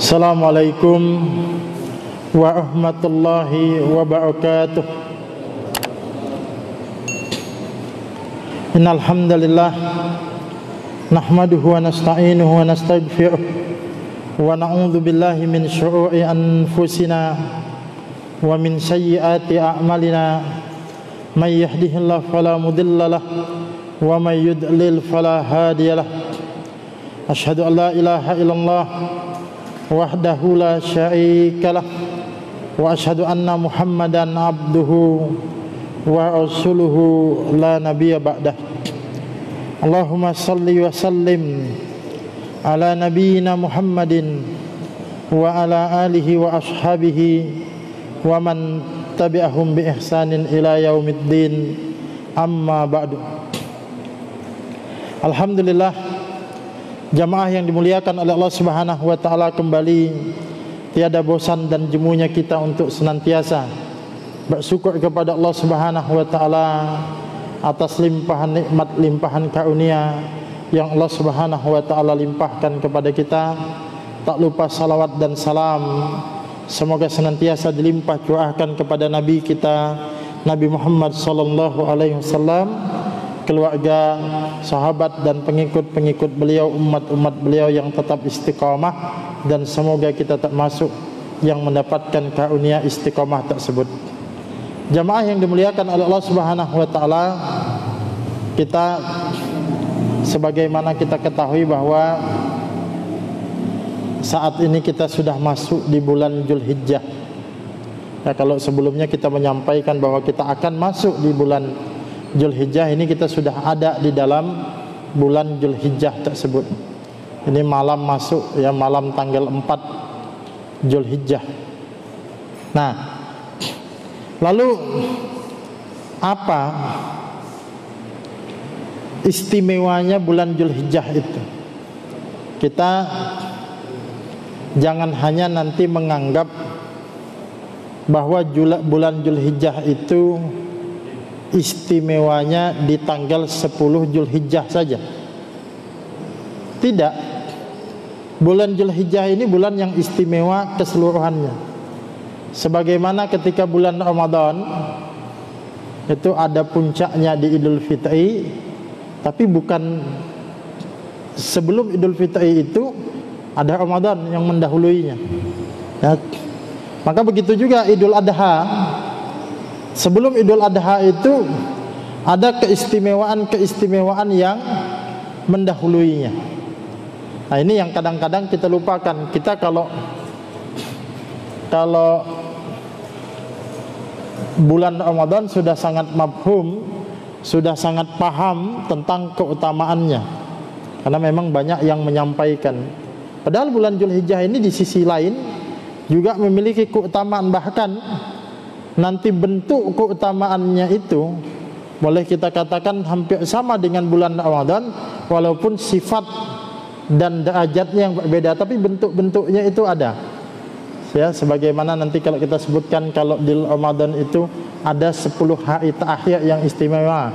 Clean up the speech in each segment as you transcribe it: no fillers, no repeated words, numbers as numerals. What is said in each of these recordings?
Assalamualaikum warahmatullahi wabarakatuh. Innal hamdalillah nahmaduhu wa nasta'inuhu wa nastaghfiruh wa na'udzu billahi min syururi anfusina wa min sayyiati a'malina. May yahdihillahu fala mudilla lahu wa may yudlil fala hadiya lahu. Asyhadu an la ilaha illallah wahdahu la syarika lah wa asyhadu anna Muhammadan abduhu wa rasuluhu la nabiyya ba'dah. Allahumma salli wa sallim ala nabiyyina Muhammadin wa ala alihi wa ashabihi wa man tabi'ahum bi ihsanin ila yaumiddin, amma ba'du. Alhamdulillah, jamaah yang dimuliakan oleh Allah Subhanahu wa taala, kembali tiada bosan dan jemunya kita untuk senantiasa bersyukur kepada Allah Subhanahu wa taala atas limpahan nikmat, limpahan karunia yang Allah Subhanahu wa taala limpahkan kepada kita. Tak lupa salawat dan salam semoga senantiasa dilimpah curahkan kepada Nabi kita, Nabi Muhammad sallallahu alaihi wasallam, keluarga, sahabat dan pengikut-pengikut beliau, umat-umat beliau yang tetap istiqamah, dan semoga kita tak masuk yang mendapatkan karunia istiqamah tersebut. Jamaah yang dimuliakan oleh Allah Subhanahu wa taala, kita sebagaimana kita ketahui bahwa saat ini kita sudah masuk di bulan Dzulhijjah. Ya, kalau sebelumnya kita menyampaikan bahwa kita akan masuk di bulan Dzulhijjah, ini kita sudah ada di dalam bulan Dzulhijjah tersebut. Ini malam masuk, ya, malam tanggal 4 Dzulhijjah. Nah, lalu apa istimewanya bulan Dzulhijjah itu? Kita jangan hanya nanti menganggap bahwa bulan Dzulhijjah itu istimewanya di tanggal 10 Dzulhijjah saja. Tidak. Bulan Dzulhijjah ini bulan yang istimewa keseluruhannya. Sebagaimana ketika bulan Ramadan itu ada puncaknya di Idul Fitri, tapi bukan sebelum Idul Fitri itu ada Ramadan yang mendahuluinya. Ya. Maka begitu juga Idul Adha. Sebelum Idul Adha itu ada keistimewaan-keistimewaan yang mendahuluinya. Nah, ini yang kadang-kadang kita lupakan. Kita kalau bulan Ramadan sudah sangat mafhum, sudah sangat paham tentang keutamaannya, karena memang banyak yang menyampaikan. Padahal bulan Dzulhijjah ini di sisi lain juga memiliki keutamaan, bahkan nanti bentuk keutamaannya itu boleh kita katakan hampir sama dengan bulan Ramadan, walaupun sifat dan derajatnya yang berbeda, tapi bentuk-bentuknya itu ada. Ya, sebagaimana nanti kalau kita sebutkan, kalau di Ramadan itu ada 10 hari terakhir yang istimewa.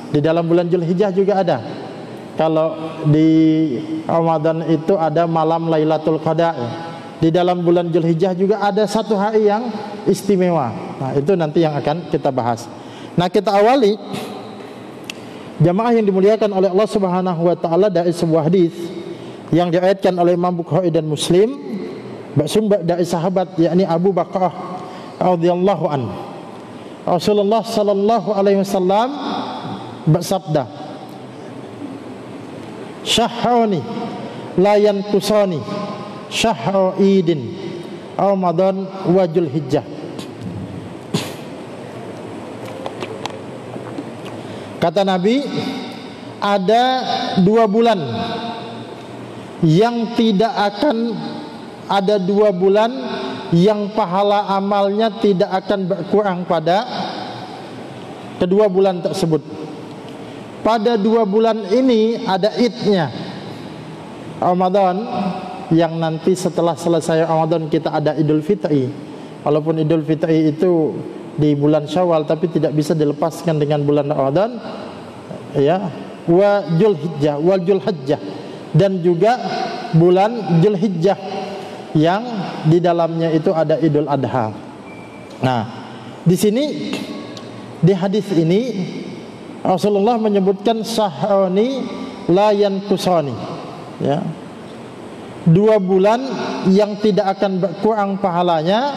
Di dalam bulan Dzulhijjah juga ada. Kalau di Ramadan itu ada malam Lailatul Qadar. Di dalam bulan Dzulhijjah juga ada satu hari yang istimewa. Nah, itu nanti yang akan kita bahas. Nah, kita awali jamaah yang dimuliakan oleh Allah Subhanahu wa taala dari sebuah hadis yang diriwayatkan oleh Imam Bukhari dan Muslim, bersumber dari sahabat yakni Abu Bakrah radhiyallahu anhu. Rasulullah sallallahu alaihi wasallam bersabda, "Syahrani la yanqusani syahru idin Ramadan wa Dzulhijjah." Kata Nabi, ada 2 bulan yang tidak akan ada 2 bulan yang pahala amalnya tidak akan berkurang pada kedua bulan tersebut. Pada 2 bulan ini ada idnya, Ramadan, yang nanti setelah selesai Ramadan kita ada Idul Fitri. Walaupun Idul Fitri itu di bulan Syawal, tapi tidak bisa dilepaskan dengan bulan Ramadan, ya. Wa Dzulhijjah, wal Dzulhijjah, dan juga bulan Dzulhijjah. yang di dalamnya itu ada Idul Adha. Nah, di sini di hadis ini Rasulullah menyebutkan syahrani la yanqusani, ya. 2 bulan yang tidak akan berkurang pahalanya,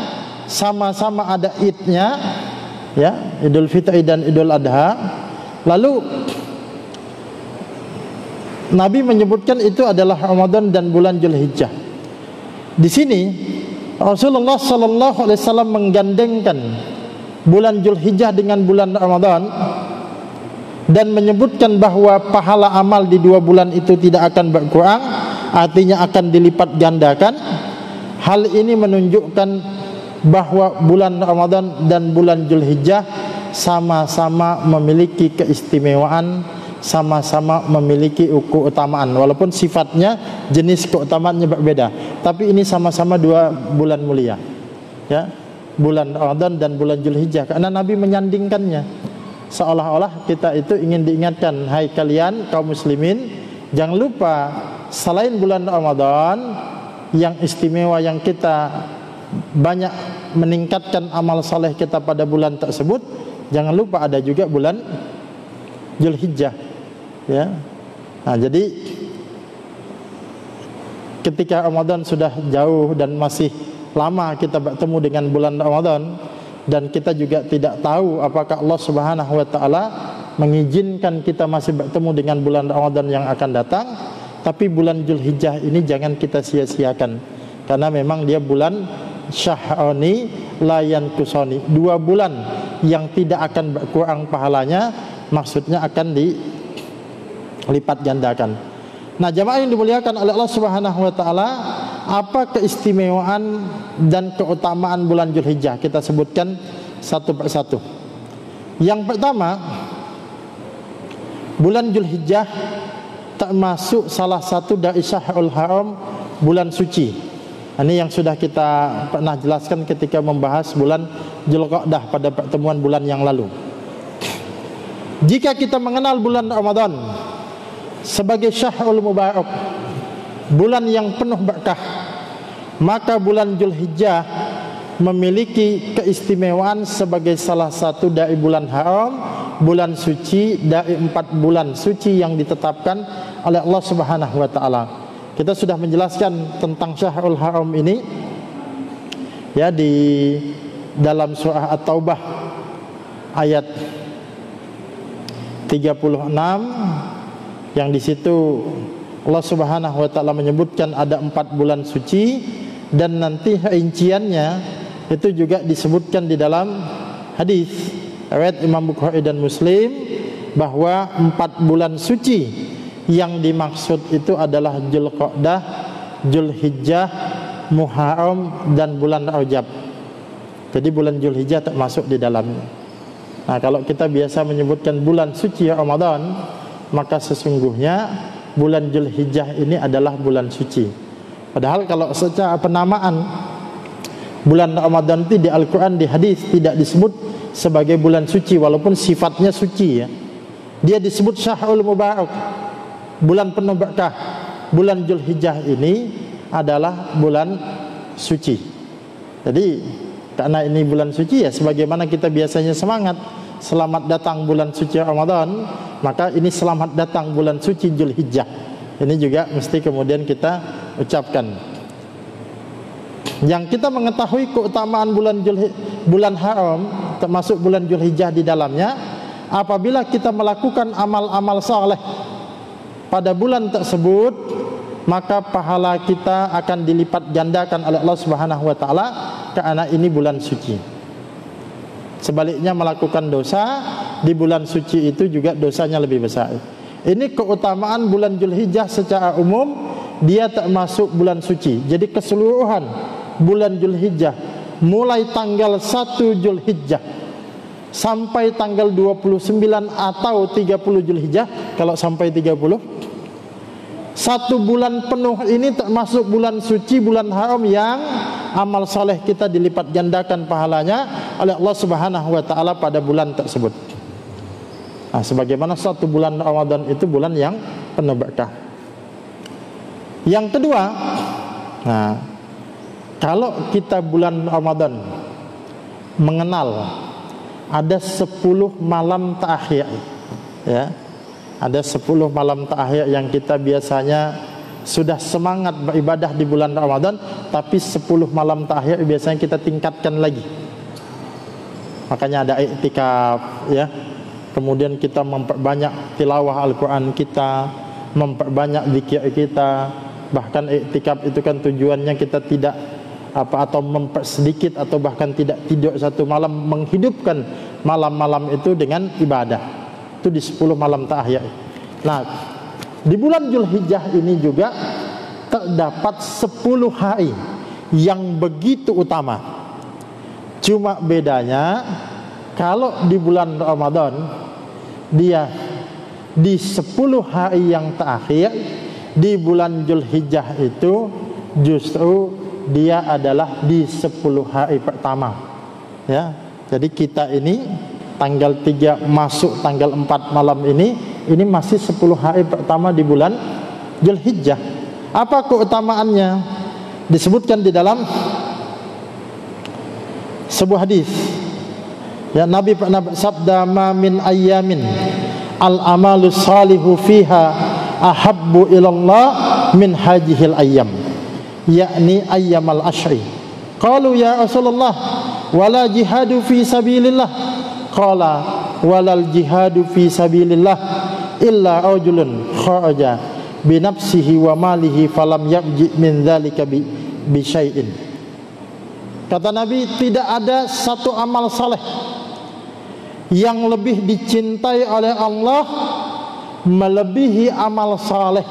sama-sama ada idnya, ya, Idul Fitri dan Idul Adha. Lalu Nabi menyebutkan itu adalah Ramadan dan bulan Zulhijjah. Di sini Rasulullah sallallahu alaihi wasallam menggandengkan bulan Zulhijjah dengan bulan Ramadan dan menyebutkan bahwa pahala amal di 2 bulan itu tidak akan berkurang, artinya akan dilipat gandakan. Hal ini menunjukkan bahwa bulan Ramadan dan bulan Zulhijjah sama-sama memiliki keistimewaan, sama-sama memiliki keutamaan, walaupun sifatnya, jenis keutamaannya berbeda, tapi ini sama-sama 2 bulan mulia, ya, bulan Ramadan dan bulan Zulhijjah, karena Nabi menyandingkannya seolah-olah kita itu ingin diingatkan, hai kalian kaum muslimin, jangan lupa selain bulan Ramadan yang istimewa, yang kita banyak meningkatkan amal saleh kita pada bulan tersebut, jangan lupa ada juga bulan Zulhijjah, ya. Nah, jadi ketika Ramadan sudah jauh dan masih lama kita bertemu dengan bulan Ramadan, dan kita juga tidak tahu apakah Allah Subhanahu wa taala mengizinkan kita masih bertemu dengan bulan Ramadan yang akan datang, tapi bulan Zulhijjah ini jangan kita sia-siakan, karena memang dia bulan syahrani la yanqusani, 2 bulan yang tidak akan berkurang pahalanya, maksudnya akan dilipat gandakan. Nah, jamaah yang dimuliakan oleh Allah Subhanahu wa taala, apa keistimewaan dan keutamaan bulan Zulhijjah? Kita sebutkan satu persatu. Yang pertama, bulan Zulhijjah termasuk salah satu dari Syahrul Haram, bulan suci. Ini yang sudah kita pernah jelaskan ketika membahas bulan Dzulqa'dah pada pertemuan bulan yang lalu. Jika kita mengenal bulan Ramadan sebagai Syahrul Mubarak, bulan yang penuh berkah, maka bulan Zulhijjah memiliki keistimewaan sebagai salah satu dari bulan haram, bulan suci dari 4 bulan suci yang ditetapkan oleh Allah Subhanahu wa taala. Kita sudah menjelaskan tentang Syahrul Haram ini, ya, di dalam surah At-Taubah ayat 36, yang di situ Allah Subhanahu wa taala menyebutkan ada 4 bulan suci, dan nanti rinciannya itu juga disebutkan di dalam hadis riwayat Imam Bukhari dan Muslim, bahwa 4 bulan suci yang dimaksud itu adalah Dzulqa'dah, Zulhijjah, Muharram dan bulan Rajab. Jadi bulan Zulhijjah termasuk di dalamnya. Nah, kalau kita biasa menyebutkan bulan suci Ramadan, maka sesungguhnya bulan Zulhijjah ini adalah bulan suci. Padahal kalau secara penamaan bulan Ramadan itu di Al-Quran, di hadis tidak disebut sebagai bulan suci, walaupun sifatnya suci, ya. Dia disebut Syahrul Mubarak, bulan penuh berkah. Bulan Zulhijjah ini adalah bulan suci. Jadi karena ini bulan suci, ya, sebagaimana kita biasanya semangat selamat datang bulan suci Ramadan, maka ini selamat datang bulan suci Zulhijjah. Ini juga mesti kemudian kita ucapkan. Yang kita mengetahui keutamaan bulan haram, termasuk bulan Zulhijjah di dalamnya, apabila kita melakukan amal-amal saleh pada bulan tersebut, maka pahala kita akan dilipat gandakan oleh Allah Subhanahu wa taala, karena ini bulan suci. Sebaliknya, melakukan dosa di bulan suci itu juga dosanya lebih besar. Ini keutamaan bulan Zulhijjah secara umum, dia termasuk bulan suci. Jadi keseluruhan bulan Zulhijjah, mulai tanggal 1 Zulhijjah sampai tanggal 29 atau 30 Zulhijjah, kalau sampai 30, 1 bulan penuh ini termasuk bulan suci, bulan haram yang amal soleh kita dilipat gandakan pahalanya oleh Allah Subhanahu wa taala pada bulan tersebut. Nah, sebagaimana 1 bulan Ramadan itu bulan yang penuh berkah. Yang kedua, nah, Kalau kita bulan Ramadan mengenal ada 10 malam terakhir, ya, ada 10 malam terakhir yang kita biasanya sudah semangat beribadah di bulan Ramadan, tapi 10 malam terakhir biasanya kita tingkatkan lagi. Makanya ada iktikaf, ya. Kemudian kita memperbanyak tilawah Al-Quran kita, memperbanyak zikir kita. Bahkan iktikaf itu kan tujuannya kita tidak atau mempersedikit atau bahkan tidak tidur satu malam, menghidupkan malam-malam itu dengan ibadah. Itu di 10 malam terakhir. Nah, di bulan Dzulhijjah ini juga terdapat 10 hari yang begitu utama. Cuma bedanya kalau di bulan Ramadan dia di 10 hari yang terakhir, di bulan Dzulhijjah itu justru dia adalah di 10 hari pertama, ya. Jadi kita ini tanggal 3 masuk tanggal 4 malam ini masih 10 hari pertama di bulan Dzulhijjah. Apa keutamaannya? Disebutkan di dalam sebuah hadis, ya, Nabi pernah bersabda, "Ma min ayyamin al-amalu salihu fiha ahabbu ilallah min hajihil ayyam." Yakni ayyamal ashri. Qalu ya Rasulullah, wala jihadu fi sabilillah. Qala walal jihadu fi sabilillah illa rajulun kharaja bi nafsihi wa malihi falam yarji min dzalika bi syai'in. Kata Nabi, tidak ada satu amal saleh yang lebih dicintai oleh Allah melebihi amal saleh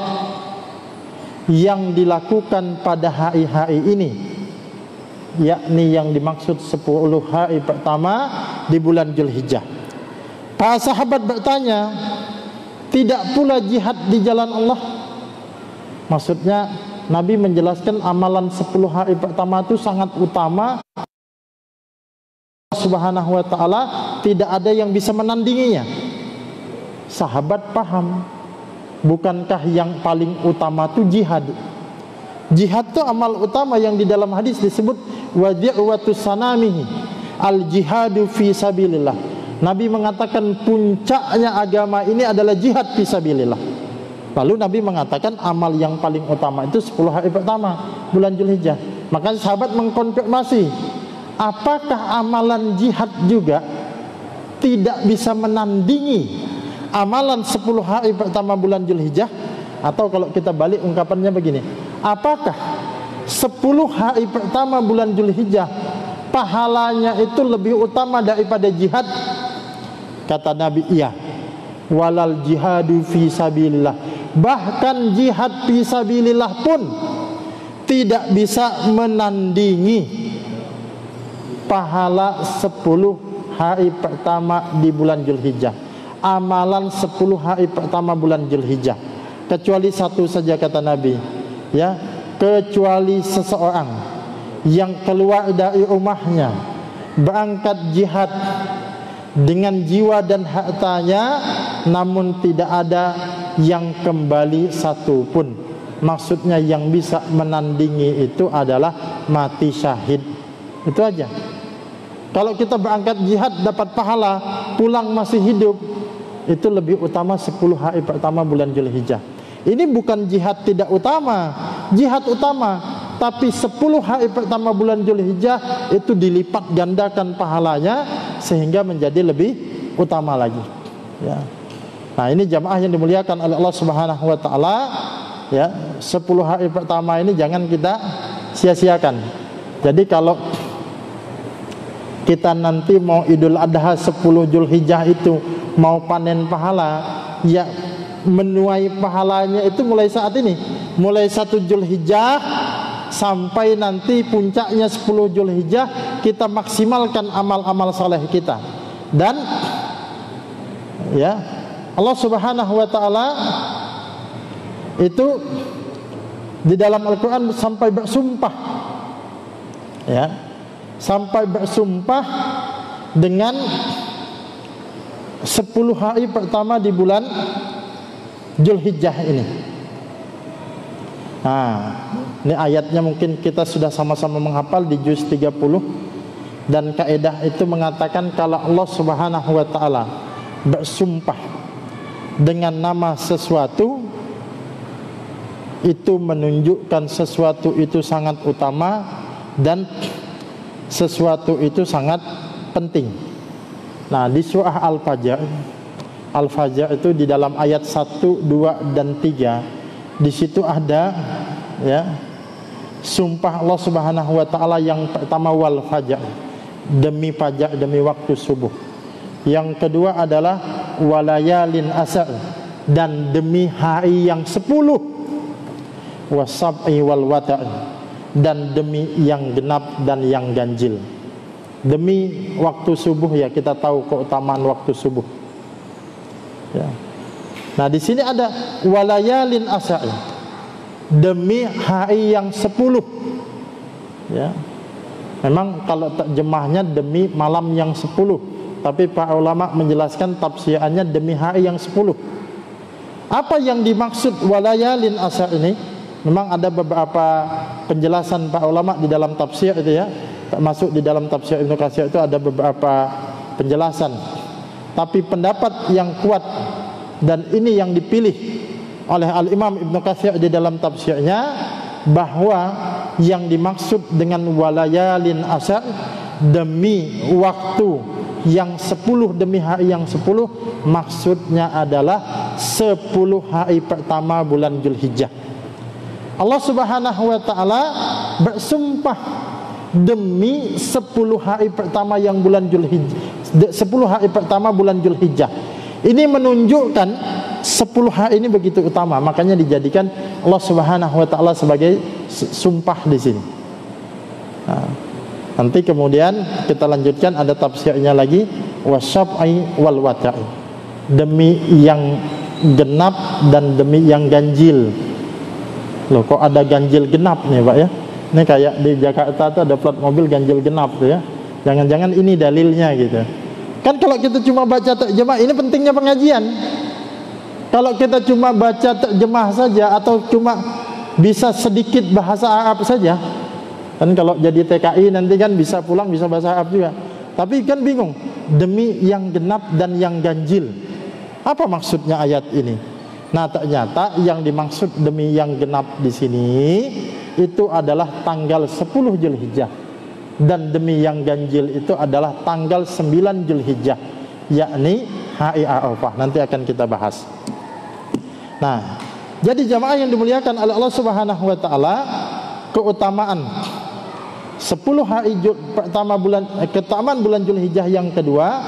yang dilakukan pada hari-hari ini, yakni yang dimaksud 10 hari pertama di bulan Dzulhijjah. Para sahabat bertanya, tidak pula jihad di jalan Allah? Maksudnya Nabi menjelaskan amalan 10 hari pertama itu sangat utama, Subhanahu wa ta'ala tidak ada yang bisa menandinginya. Sahabat paham, bukankah yang paling utama itu jihad? Jihad itu amal utama yang di dalam hadis disebut wadi'watus sanamihi al-jihadu fi sabilillah. Nabi mengatakan puncaknya agama ini adalah jihad fi sabilillah. Lalu Nabi mengatakan amal yang paling utama itu 10 hari pertama bulan Dzulhijjah. Maka sahabat mengkonfirmasi, apakah amalan jihad juga tidak bisa menandingi amalan 10 hari pertama bulan Dzulhijjah? Atau kalau kita balik ungkapannya begini, apakah 10 hari pertama bulan Dzulhijjah pahalanya itu lebih utama daripada jihad? Kata Nabi, iya. Walal jihadu fi sabilillah. Bahkan jihad fi sabilillah pun tidak bisa menandingi pahala 10 hari pertama di bulan Dzulhijjah. Amalan 10 hari pertama bulan Dzulhijjah, kecuali satu saja kata Nabi, ya, kecuali seseorang yang keluar dari rumahnya berangkat jihad dengan jiwa dan hartanya, namun tidak ada yang kembali satu pun. Maksudnya yang bisa menandingi itu adalah mati syahid. Itu aja. Kalau kita berangkat jihad dapat pahala, pulang masih hidup, itu lebih utama 10 hari pertama bulan Dzulhijjah. Ini bukan jihad tidak utama, jihad utama, tapi 10 hari pertama bulan Dzulhijjah itu dilipat gandakan pahalanya sehingga menjadi lebih utama lagi, ya. Nah, ini jamaah yang dimuliakan oleh Allah Subhanahu wa taala, ya. 10 hari pertama ini jangan kita sia-siakan. Jadi kalau kita nanti mau Idul Adha 10 Dzulhijjah itu mau panen pahala, ya menuai pahalanya itu mulai saat ini, mulai 1 Dzulhijjah sampai nanti puncaknya 10 Dzulhijjah, kita maksimalkan amal-amal saleh kita. Dan ya, Allah Subhanahu wa taala itu di dalam Al-Qur'an sampai bersumpah, ya, sampai bersumpah dengan 10 hari pertama di bulan Dzulhijjah ini. Nah, Ini ayatnya mungkin kita sudah sama-sama menghafal di juz 30. Dan kaidah itu mengatakan kalau Allah Subhanahu wa taala bersumpah dengan nama sesuatu, itu menunjukkan sesuatu itu sangat utama dan sesuatu itu sangat penting. Nah, di surah Al-Fajr, Al-Fajr itu di dalam ayat 1, 2 dan 3, di situ ada ya sumpah Allah Subhanahu wa taala yang pertama wal fajr, demi fajar, demi waktu subuh. Yang kedua adalah walayalin asar, dan demi hari yang 10, wasab'i wal watar, dan demi yang genap dan yang ganjil. Demi waktu subuh, ya kita tahu keutamaan waktu subuh ya. Nah di sini ada walayalin asar, demi hari yang 10 ya. Memang kalau terjemahnya demi malam yang 10, tapi para ulama menjelaskan tafsirannya demi hari yang 10. Apa yang dimaksud walayalin asar ini? Memang ada beberapa penjelasan para ulama di dalam tafsir itu ya. Termasuk di dalam tafsir Ibnu Katsir itu ada beberapa penjelasan. Tapi pendapat yang kuat, dan ini yang dipilih oleh Al-Imam Ibnu Katsir di dalam tafsirnya, bahwa yang dimaksud dengan walayalin asar, demi waktu yang 10, demi hari yang 10, maksudnya adalah 10 hari pertama bulan Dzulhijjah. Allah Subhanahu wa taala bersumpah demi 10 hari pertama yang bulan Dzulhijjah, 10 hari pertama bulan Dzulhijjah. Ini menunjukkan 10 hari ini begitu utama, makanya dijadikan Allah Subhanahu wa taala sebagai sumpah di sini. Nah, nanti kemudian kita lanjutkan, ada tafsirnya lagi, wasyab'i wal wata'i, demi yang genap dan demi yang ganjil. Loh, kok ada ganjil genap nih Pak ya? Ini kayak di Jakarta tuh ada plat mobil ganjil genap tuh ya. Jangan-jangan ini dalilnya gitu. Kan kalau kita cuma baca terjemah, ini pentingnya pengajian. Kalau kita cuma baca terjemah saja, atau cuma bisa sedikit bahasa Arab saja, kan kalau jadi TKI nanti kan bisa pulang bisa bahasa Arab juga. Tapi kan bingung, demi yang genap dan yang ganjil, apa maksudnya ayat ini? Nah ternyata yang dimaksud demi yang genap di sini itu adalah tanggal 10 Dzulhijjah, dan demi yang ganjil itu adalah tanggal 9 Dzulhijjah, yakni hari Arafah. Nanti akan kita bahas. Nah, jadi jamaah yang dimuliakan oleh Allah Subhanahu wa taala, keutamaan 10 hari pertama bulan, keutamaan bulan Dzulhijjah yang kedua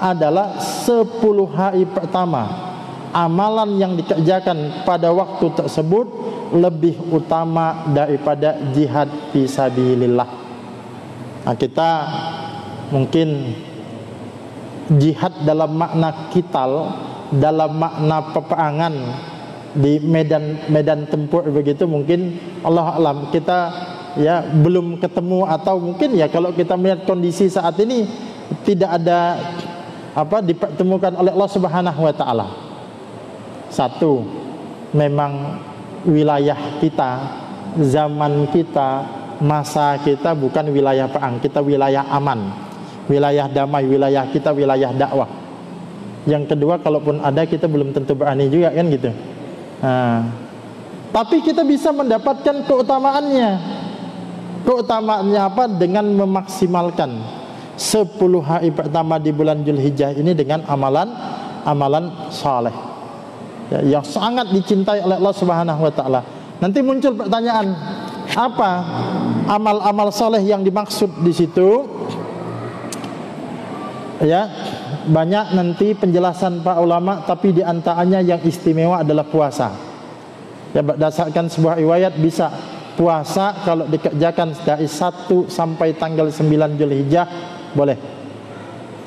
adalah 10 hari pertama amalan yang dikerjakan pada waktu tersebut lebih utama daripada jihad fisabilillah. Nah, kita mungkin jihad dalam makna kital, dalam makna peperangan di medan tempur begitu, mungkin Allah alam kita ya belum ketemu, atau mungkin ya kalau kita melihat kondisi saat ini tidak ada dipertemukan oleh Allah Subhanahu wa taala. Satu, memang wilayah kita, zaman kita, masa kita bukan wilayah perang, kita wilayah aman, wilayah damai, wilayah kita wilayah dakwah. Yang kedua, kalaupun ada kita belum tentu berani juga kan gitu. Nah, tapi kita bisa mendapatkan keutamaannya. Keutamaannya apa? Dengan memaksimalkan 10 hari pertama di bulan Dzulhijjah ini dengan amalan saleh ya, yang sangat dicintai oleh Allah Subhanahu wa taala. Nanti muncul pertanyaan, apa amal-amal saleh yang dimaksud di situ? Ya, banyak nanti penjelasan para ulama, tapi di antaranya yang istimewa adalah puasa. Ya, berdasarkan sebuah riwayat bisa puasa kalau dikerjakan dari 1 sampai tanggal 9 Dzulhijjah boleh.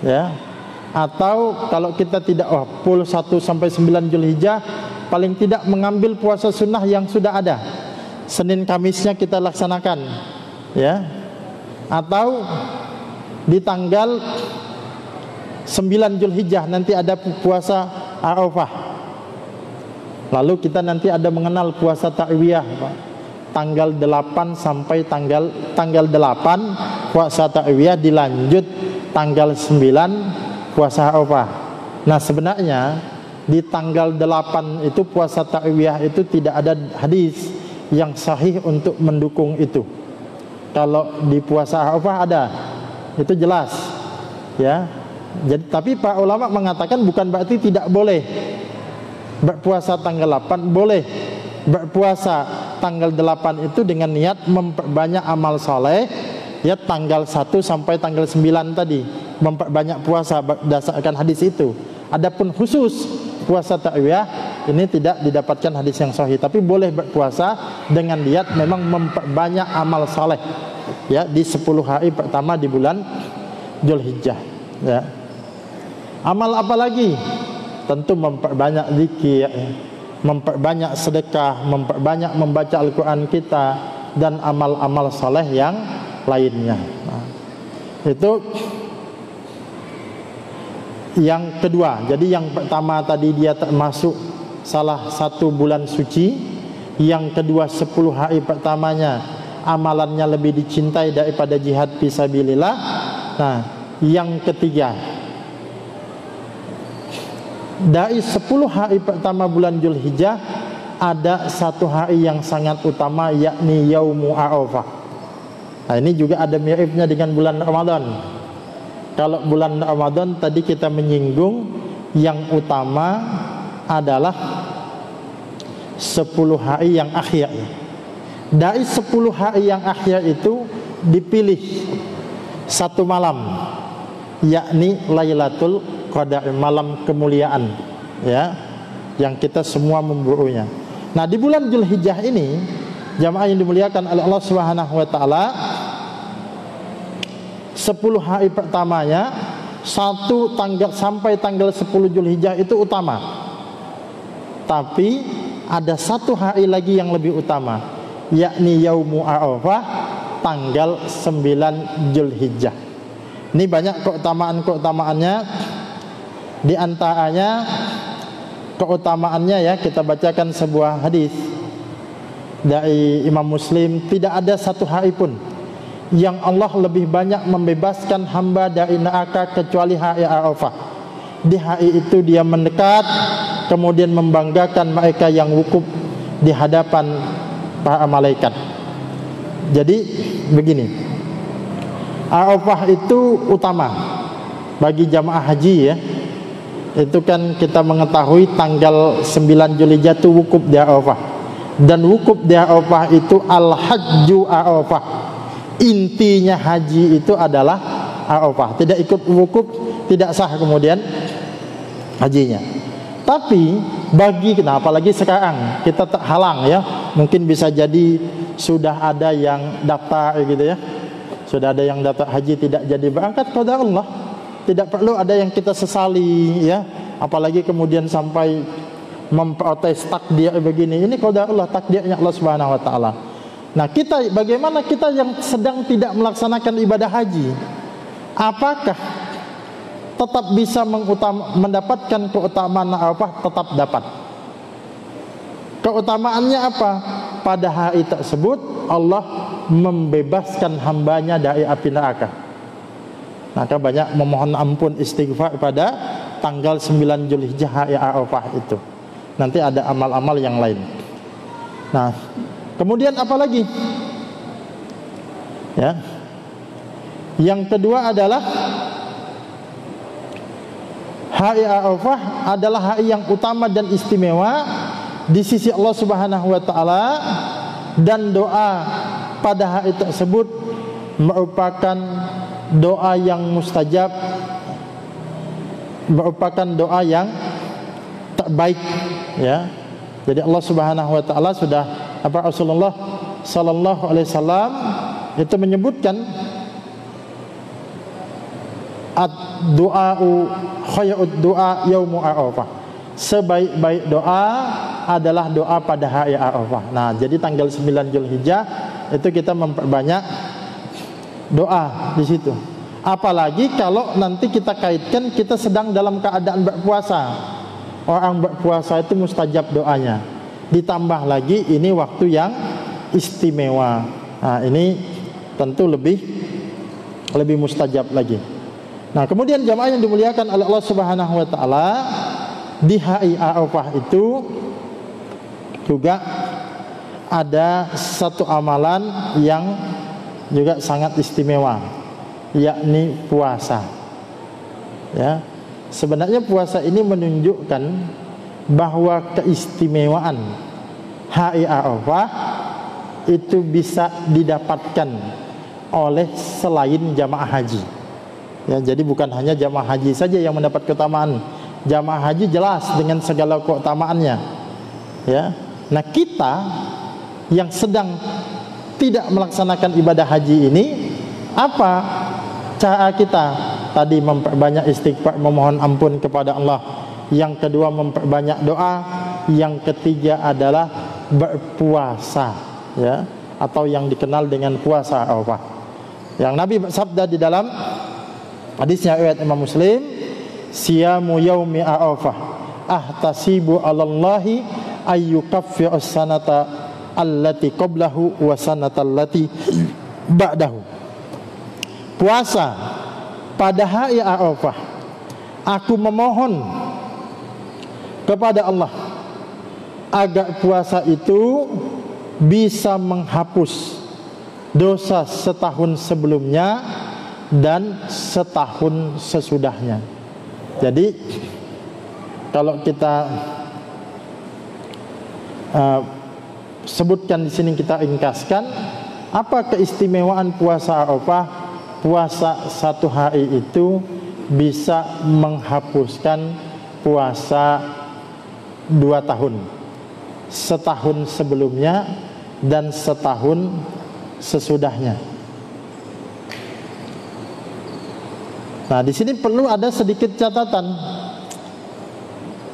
Ya. Atau kalau kita tidak full 1 sampai 9 Dzulhijjah, paling tidak mengambil puasa sunnah yang sudah ada. Senin Kamisnya kita laksanakan. Ya. Atau di tanggal 9 Dzulhijjah nanti ada puasa Arafah. Lalu kita nanti ada mengenal puasa Ta'wiyah, Pak. tanggal 8 sampai tanggal 8 puasa Ta'wiyah, dilanjut tanggal 9 puasa Arafah. Nah, sebenarnya di tanggal 8 itu puasa Ta'wiyah itu tidak ada hadis yang sahih untuk mendukung itu. Kalau di puasa Arafah ada, itu jelas, ya. Jadi, tapi para ulama mengatakan bukan berarti tidak boleh berpuasa tanggal 8, boleh berpuasa tanggal 8 itu dengan niat memperbanyak amal soleh, ya, tanggal 1 sampai tanggal 9 tadi, memperbanyak puasa berdasarkan hadis itu. Adapun khusus puasa Ta'wiyah ini tidak didapatkan hadis yang sahih, tapi boleh berpuasa dengan niat memang memperbanyak amal soleh, ya, di 10 hari pertama di bulan Dzulhijjah, ya. Amal apa lagi? Tentu memperbanyak zikir, memperbanyak sedekah, memperbanyak membaca Al-Quran kita, dan amal-amal soleh yang lainnya. Nah, itu yang kedua. Jadi yang pertama tadi dia termasuk salah satu bulan suci. Yang kedua 10 hari pertamanya amalannya lebih dicintai daripada jihad fisabilillah. Nah, yang ketiga, dari 10 hari pertama bulan Dzulhijjah ada satu hari yang sangat utama, yakni Yaumu Arafah. Nah, ini juga ada miripnya dengan bulan Ramadan. Kalau bulan Ramadan tadi kita menyinggung yang utama adalah 10 hari yang akhir. Dari 10 hari yang akhir itu dipilih satu malam, yakni Lailatul Qadar, malam kemuliaan, ya, yang kita semua memburunya. Nah, di bulan Dzulhijjah ini, jamaah yang dimuliakan oleh Allah Subhanahu wa taala, 10 hari pertamanya sampai tanggal 10 Dzulhijjah itu utama. Tapi ada satu hari lagi yang lebih utama, yakni Yaumu Arafah, tanggal 9 Dzulhijjah. Ini banyak keutamaan-keutamaannya. Di antaranya keutamaannya, ya, kita bacakan sebuah hadis dari Imam Muslim. Tidak ada satu hari pun yang Allah lebih banyak membebaskan hamba dari neraka kecuali hari Arafah. Di hari itu dia mendekat, kemudian membanggakan mereka yang wukuf di hadapan para malaikat. Jadi begini, Arafah itu utama bagi jamaah haji, ya. Itu kan kita mengetahui tanggal 9 Dzulhijjah itu wukuf di Arafah. Dan wukuf di Arafah itu al-hajju Arafah. Intinya haji itu adalah Arafah. Tidak ikut wukuf tidak sah kemudian hajinya. Tapi apalagi sekarang kita terhalang, ya. Mungkin bisa jadi sudah ada yang daftar gitu, ya. Sudah ada yang daftar haji tidak jadi berangkat, qadar Allah. Tidak perlu ada yang kita sesali, ya. Apalagi kemudian sampai memprotes takdir begini. Ini qadar Allah, takdirnya Allah Subhanahu wa taala. Nah, bagaimana kita yang sedang tidak melaksanakan ibadah haji? Apakah tetap bisa mendapatkan keutamaan Arafah? Tetap dapat. Keutamaannya apa? Pada hari tersebut Allah membebaskan hambanya dari api neraka. Maka banyak memohon ampun, istighfar pada tanggal 9 Dzulhijjah hari Arafah itu. Nanti ada amal-amal yang lain. Nah, kemudian apa lagi? Ya. Yang kedua adalah hari Arafah adalah hari yang utama dan istimewa di sisi Allah Subhanahu wa taala, dan doa pada hari tersebut merupakan doa yang mustajab, merupakan doa yang terbaik, ya. Jadi Allah Subhanahu wa taala sudah Rasulullah sallallahu alaihi wasallam itu menyebutkan ad-du'a'u khairud du'a yaumu Arafah. Sebaik-baik doa adalah doa pada hari Arafah. Nah, jadi tanggal 9 Dzulhijjah itu kita memperbanyak doa di situ. Apalagi kalau nanti kita kaitkan kita sedang dalam keadaan berpuasa. Orang berpuasa itu mustajab doanya. Ditambah lagi ini waktu yang istimewa. Nah, ini tentu lebih mustajab lagi. Nah, kemudian jamaah yang dimuliakan oleh Allah Subhanahu wa taala, di hari Arafah itu juga ada satu amalan yang juga sangat istimewa, yakni puasa. Ya. Sebenarnya puasa ini menunjukkan bahwa keistimewaan hari Arafah itu bisa didapatkan oleh selain jamaah haji. Ya, jadi bukan hanya jamaah haji saja yang mendapat keutamaan. Jamaah haji jelas dengan segala keutamaannya. Ya. Nah, kita yang sedang tidak melaksanakan ibadah haji ini, apa cara kita? Tadi memperbanyak istighfar, memohon ampun kepada Allah. Yang kedua memperbanyak doa. Yang ketiga adalah berpuasa, ya, atau yang dikenal dengan puasa Arafah. Yang Nabi bersabda di dalam hadisnya riwayat Imam Muslim, siyamu yaumi Arafah ahtasibu 'alallahi ayyukaffiru as-sanata allati qablahu wa sanata allati ba'dahu. Puasa pada hari Arafah, aku memohon kepada Allah agar puasa itu bisa menghapus dosa setahun sebelumnya dan setahun sesudahnya. Jadi kalau kita sebutkan di sini, kita ringkaskan apa keistimewaan puasa Arafah. Puasa satu hari itu bisa menghapuskan puasa 2 tahun, setahun sebelumnya dan setahun sesudahnya. Nah, di sini perlu ada sedikit catatan.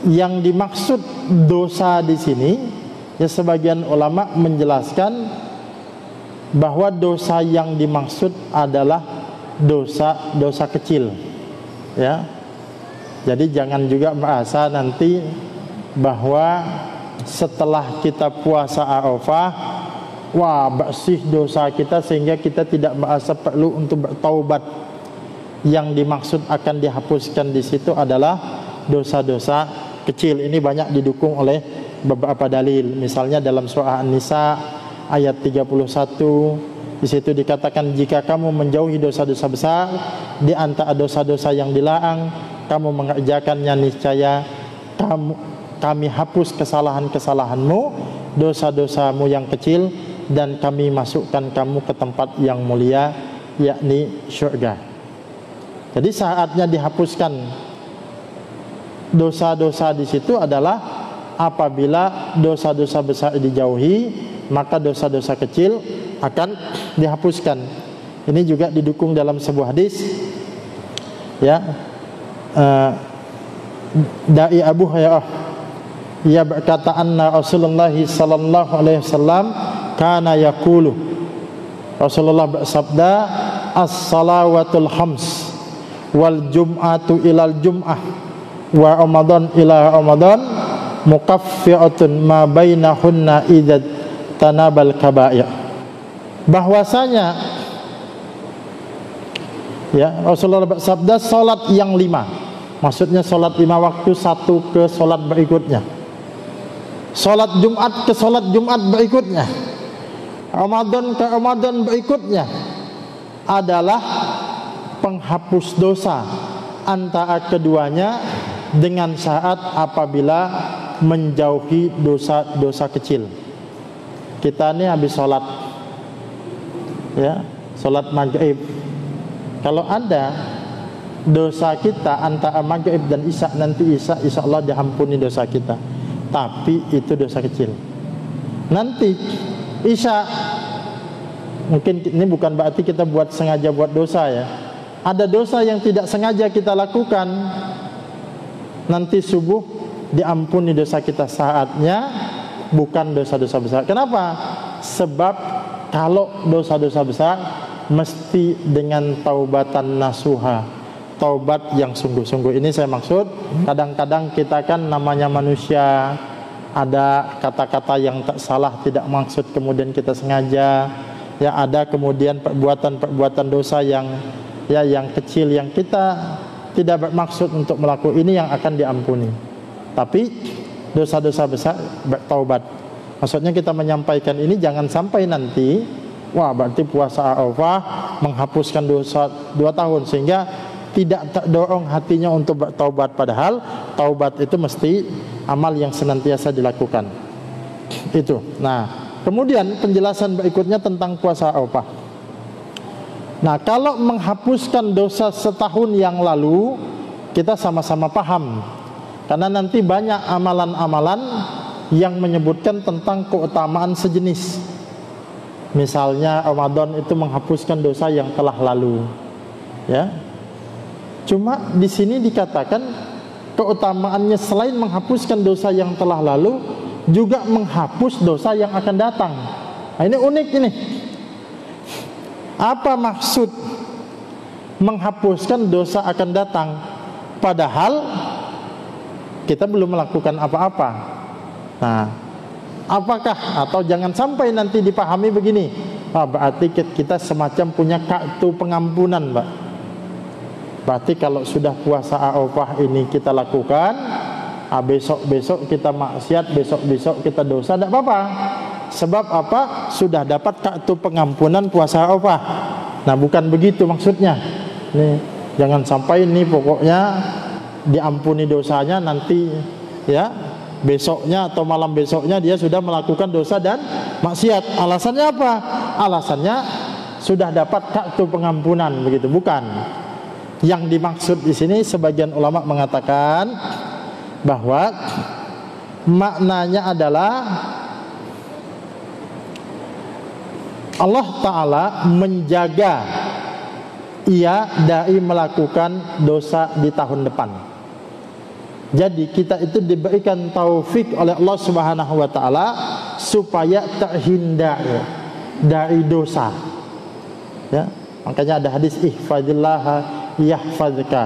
Yang dimaksud dosa di sini, ya, sebagian ulama menjelaskan bahwa dosa yang dimaksud adalah dosa kecil, ya. Jadi jangan juga merasa nanti bahwa setelah kita puasa Arafah, wah, bersih dosa kita sehingga kita tidak merasa perlu untuk bertaubat. Yang dimaksud akan dihapuskan di situ adalah dosa-dosa kecil. Ini banyak didukung oleh beberapa dalil. Misalnya dalam surah An-Nisa ayat 31, di situ dikatakan, jika kamu menjauhi dosa-dosa besar di antara dosa-dosa yang dilarang, kamu mengerjakannya, niscaya kami hapus kesalahan-kesalahanmu, dosa-dosamu yang kecil, dan kami masukkan kamu ke tempat yang mulia, yakni syurga. Jadi saatnya dihapuskan dosa-dosa di situ adalah apabila dosa-dosa besar dijauhi, maka dosa-dosa kecil akan dihapuskan. Ini juga didukung dalam sebuah hadis, ya, dari Abu Hurairah, ia berkata, anna Rasulullah sallallahu alaihi wasallam kana yaqulu, Rasulullah bersabda, as-salawatul khams wal jum'atu ilal jum'ah wa ramadan ila ramadan mukaffiratun ma bainahunna idza tanabal kaba'ir. Bahwasanya, ya, Rasulullah bersabda, salat yang 5, maksudnya salat 5 waktu, satu ke salat berikutnya, salat Jumat ke salat Jumat berikutnya, Ramadan ke Ramadan berikutnya, adalah penghapus dosa antara keduanya dengan syarat apabila menjauhi dosa-dosa kecil. Kita ini habis sholat, ya, sholat maghrib, kalau ada dosa kita antara maghrib dan isya, nanti isya insya Allah diampuni dosa kita, tapi itu dosa kecil. Nanti isya, mungkin ini bukan berarti kita buat sengaja buat dosa, ya. Ada dosa yang tidak sengaja kita lakukan, nanti subuh diampuni dosa kita saatnya, bukan dosa-dosa besar. Kenapa? Sebab kalau dosa-dosa besar mesti dengan taubatan nasuha, taubat yang sungguh-sungguh. Ini saya maksud, kadang-kadang kita kan namanya manusia, ada kata-kata yang tak salah, tidak maksud kemudian kita sengaja, ya ada kemudian perbuatan-perbuatan dosa yang kecil yang kita tidak bermaksud untuk melakukan, ini yang akan diampuni. Tapi dosa-dosa besar bertaubat. Maksudnya kita menyampaikan ini jangan sampai nanti wah berarti puasa Arafah menghapuskan dosa 2 tahun sehingga tidak terdorong hatinya untuk bertaubat, padahal taubat itu mesti amal yang senantiasa dilakukan. Itu. Nah, kemudian penjelasan berikutnya tentang puasa Arafah. Nah, kalau menghapuskan dosa setahun yang lalu kita sama-sama paham. Karena nanti banyak amalan-amalan yang menyebutkan tentang keutamaan sejenis. Misalnya Ramadan itu menghapuskan dosa yang telah lalu. Ya. Cuma di sini dikatakan keutamaannya selain menghapuskan dosa yang telah lalu, juga menghapus dosa yang akan datang. Nah, ini unik ini. Apa maksud menghapuskan dosa akan datang? Padahal kita belum melakukan apa-apa. Nah, apakah atau jangan sampai nanti dipahami begini, berarti kita semacam punya kartu pengampunan, Pak. Berarti kalau sudah puasa Arafah ini kita lakukan, besok-besok kita maksiat, besok-besok kita dosa, tidak apa-apa. Sebab apa? Sudah dapat kartu pengampunan puasa Arafah. Nah, bukan begitu maksudnya. Nih, jangan sampai ini pokoknya diampuni dosanya nanti ya besoknya atau malam besoknya dia sudah melakukan dosa dan maksiat. Alasannya apa? Alasannya sudah dapat kartu pengampunan, begitu. Bukan. Yang dimaksud di sini sebagian ulama mengatakan bahwa maknanya adalah Allah Ta'ala menjaga ia dari melakukan dosa di tahun depan. Jadi kita itu diberikan taufik oleh Allah Subhanahu wa taala supaya terhindar dari dosa. Ya, makanya ada hadis ihfazillah yahfazka.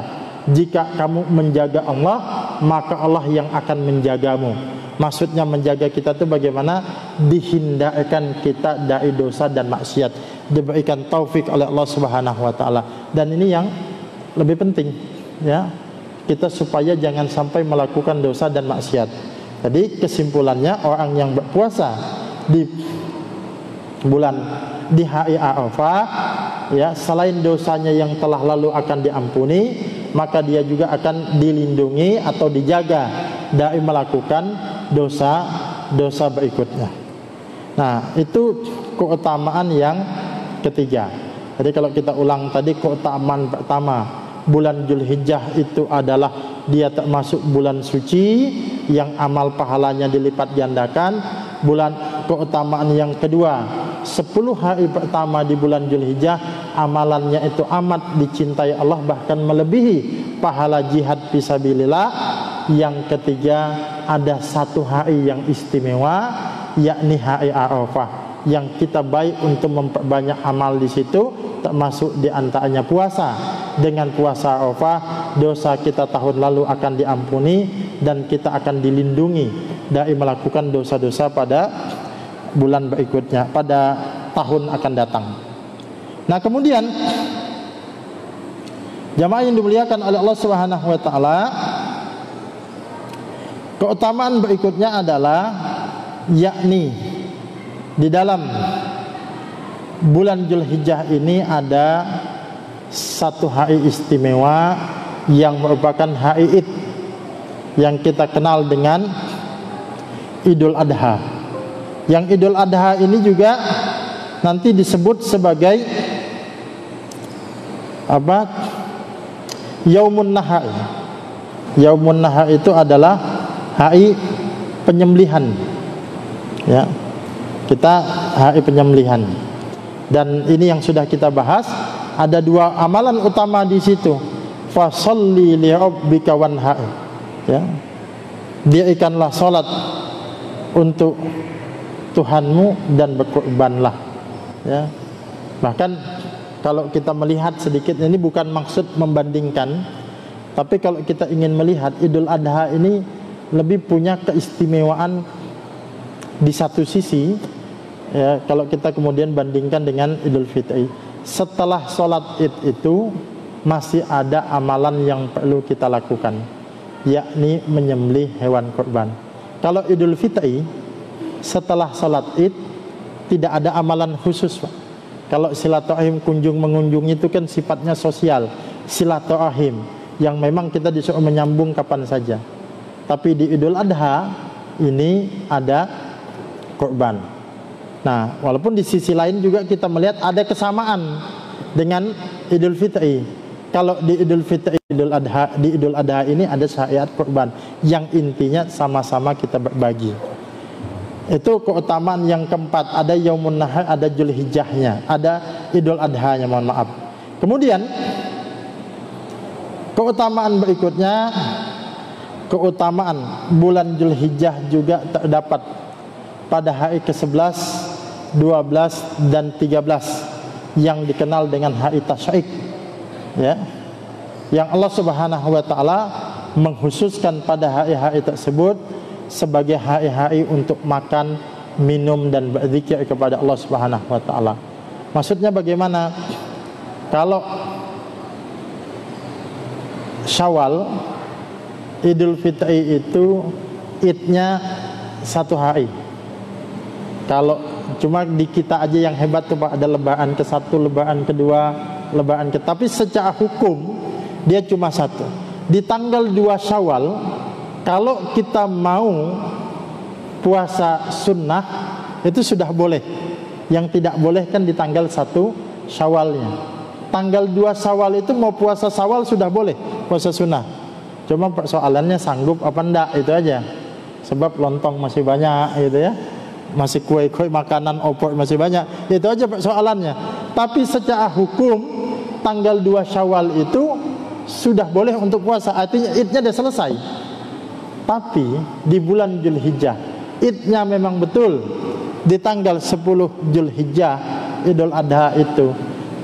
Jika kamu menjaga Allah, maka Allah yang akan menjagamu. Maksudnya menjaga kita itu bagaimana dihindarkan kita dari dosa dan maksiat. Diberikan taufik oleh Allah Subhanahu wa taala. Dan ini yang lebih penting, ya. Kita supaya jangan sampai melakukan dosa dan maksiat. Jadi kesimpulannya, orang yang berpuasa di hari Arafah, ya, selain dosanya yang telah lalu akan diampuni, maka dia juga akan dilindungi atau dijaga dari melakukan dosa berikutnya. Nah, itu keutamaan yang ketiga. Jadi kalau kita ulang tadi, keutamaan pertama, bulan Dzulhijjah itu adalah dia termasuk bulan suci yang amal pahalanya dilipat gandakan. Keutamaan yang kedua, 10 hari pertama di bulan Dzulhijjah amalannya itu amat dicintai Allah, bahkan melebihi pahala jihad fisabilillah. Yang ketiga, ada 1 hari yang istimewa, yakni hari Arafah, yang kita baik untuk memperbanyak amal di situ, termasuk di antaranya puasa. Dengan puasa Arafah, dosa kita tahun lalu akan diampuni dan kita akan dilindungi dari melakukan dosa-dosa pada bulan berikutnya, pada tahun akan datang. Nah, kemudian jamaah yang dimuliakan oleh Allah Subhanahu wa taala, keutamaan berikutnya adalah yakni di dalam bulan Dzulhijjah ini ada 1 hari istimewa yang merupakan hari Id yang kita kenal dengan Idul Adha. Yang Idul Adha ini juga nanti disebut sebagai apa? Yaumun Nahar. Yaumun Nahar itu adalah hari penyembelihan. Ya. Kita hari penyembelihan. Dan ini yang sudah kita bahas, ada 2 amalan utama di situ. Fasholli li rabbika wanhar. Ya. Dirikanlah salat untuk Tuhanmu dan berkurbanlah. Ya. Bahkan kalau kita melihat sedikit, ini bukan maksud membandingkan, tapi kalau kita ingin melihat Idul Adha ini lebih punya keistimewaan di satu sisi ya, kalau kita kemudian bandingkan dengan Idul Fitri. Setelah sholat Id itu masih ada amalan yang perlu kita lakukan, yakni menyembelih hewan kurban. Kalau Idul Fitri setelah sholat Id tidak ada amalan khusus, Pak. Kalau silaturahim kunjung mengunjungi itu kan sifatnya sosial, silaturahim yang memang kita disuruh menyambung kapan saja. Tapi di Idul Adha ini ada kurban. Nah, walaupun di sisi lain juga kita melihat ada kesamaan dengan Idul Fitri. Kalau di Idul Fitri, di Idul Adha ini ada syariat kurban yang intinya sama-sama kita berbagi. Itu keutamaan yang keempat. Ada Yaumun Nahar, ada Zulhijjahnya, ada Idul Adha-nya, mohon maaf. Kemudian keutamaan berikutnya, keutamaan bulan Zulhijjah juga terdapat pada hari ke-11, 12 dan 13 yang dikenal dengan hari Tasyrik, ya, yang Allah Subhanahu wa taala mengkhususkan pada hari-hari tersebut sebagai hari-hari untuk makan, minum dan berzikir kepada Allah Subhanahu wa taala. Maksudnya bagaimana? Kalau Syawal, Idul Fitri itu idnya satu hari. Kalau cuma di kita aja yang hebat tuh Pak, ada lebaran ke-1, lebaran kedua, lebaran ke, tapi secara hukum dia cuma satu. Di tanggal 2 Syawal, kalau kita mau puasa sunnah itu sudah boleh. Yang tidak boleh kan di tanggal 1 Syawalnya. Tanggal 2 Syawal itu mau puasa Syawal sudah boleh, puasa sunnah. Cuma persoalannya sanggup apa enggak, itu aja. Sebab lontong masih banyak gitu ya, masih kue-kue makanan opor masih banyak, itu aja persoalannya. Tapi secara hukum tanggal 2 Syawal itu sudah boleh untuk puasa, artinya idnya sudah selesai. Tapi di bulan Zulhijjah idnya memang betul di tanggal 10 Zulhijjah Idul Adha itu,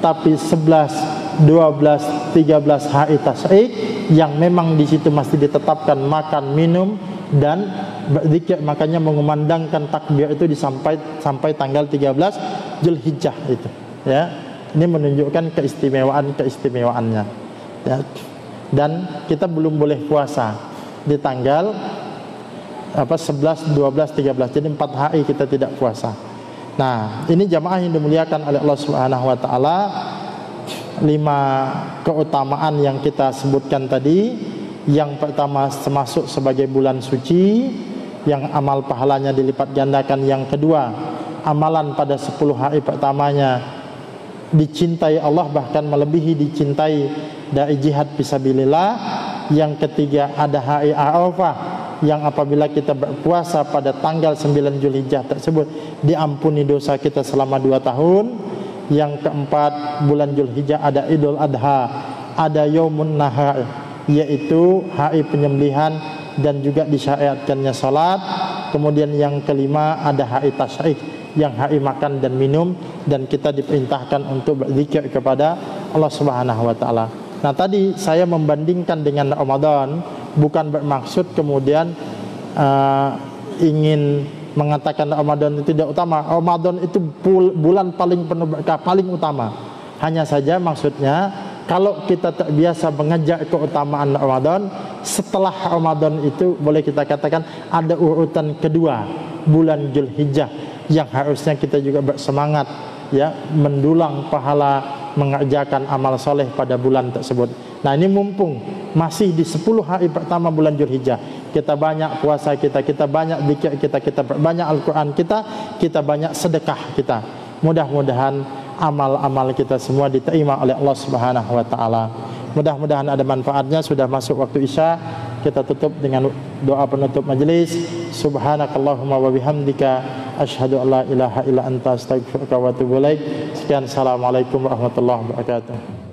tapi 11, 12, 13 hari Tasyrik yang memang di situ masih ditetapkan makan, minum dan berzikir. Makanya mengumandangkan takbir itu sampai tanggal 13 Zulhijjah itu, ya. Ini menunjukkan keistimewaannya, ya. Dan kita belum boleh puasa di tanggal 11, 12, 13. Jadi 4 hari kita tidak puasa. Nah, ini jamaah yang dimuliakan oleh Allah Subhanahu wa taala. 5 keutamaan yang kita sebutkan tadi. Yang pertama, termasuk sebagai bulan suci yang amal pahalanya dilipat gandakan. Yang kedua, amalan pada 10 hari pertamanya dicintai Allah, bahkan melebihi dicintai dari jihad fisabilillah. Yang ketiga, ada hari Arafah yang apabila kita berpuasa pada tanggal 9 Zulhijjah tersebut diampuni dosa kita selama 2 tahun. Yang keempat, bulan Zulhijjah ada Idul Adha, ada Yaumun Nahar, yaitu hari penyembelihan dan juga disyariatkannya salat. Kemudian yang kelima ada hari Tasyrik, yang hari makan dan minum, dan kita diperintahkan untuk berzikir kepada Allah Subhanahu wa taala. Nah, tadi saya membandingkan dengan Ramadan, bukan bermaksud kemudian ingin mengatakan Ramadan itu tidak utama. Ramadan itu bulan paling penuh berkah, paling utama. Hanya saja maksudnya kalau kita terbiasa mengejar keutamaan Ramadan, setelah Ramadan itu boleh kita katakan ada urutan kedua, bulan Zulhijjah, yang harusnya kita juga bersemangat, ya, mendulang pahala mengerjakan amal soleh pada bulan tersebut. Nah, ini mumpung masih di 10 hari pertama bulan Zulhijjah, kita banyak puasa kita banyak zikir kita banyak Al-Quran kita banyak sedekah kita. Mudah-mudahan amal-amal kita semua diterima oleh Allah Subhanahu wa taala. Mudah-mudahan ada manfaatnya. Sudah masuk waktu Isya, kita tutup dengan doa penutup majelis. Subhanakallahumma wa bihamdika asyhadu an la ilaha illa anta astaghfiruka wa atubu ilaik. Sekian, assalamualaikum warahmatullahi wabarakatuh.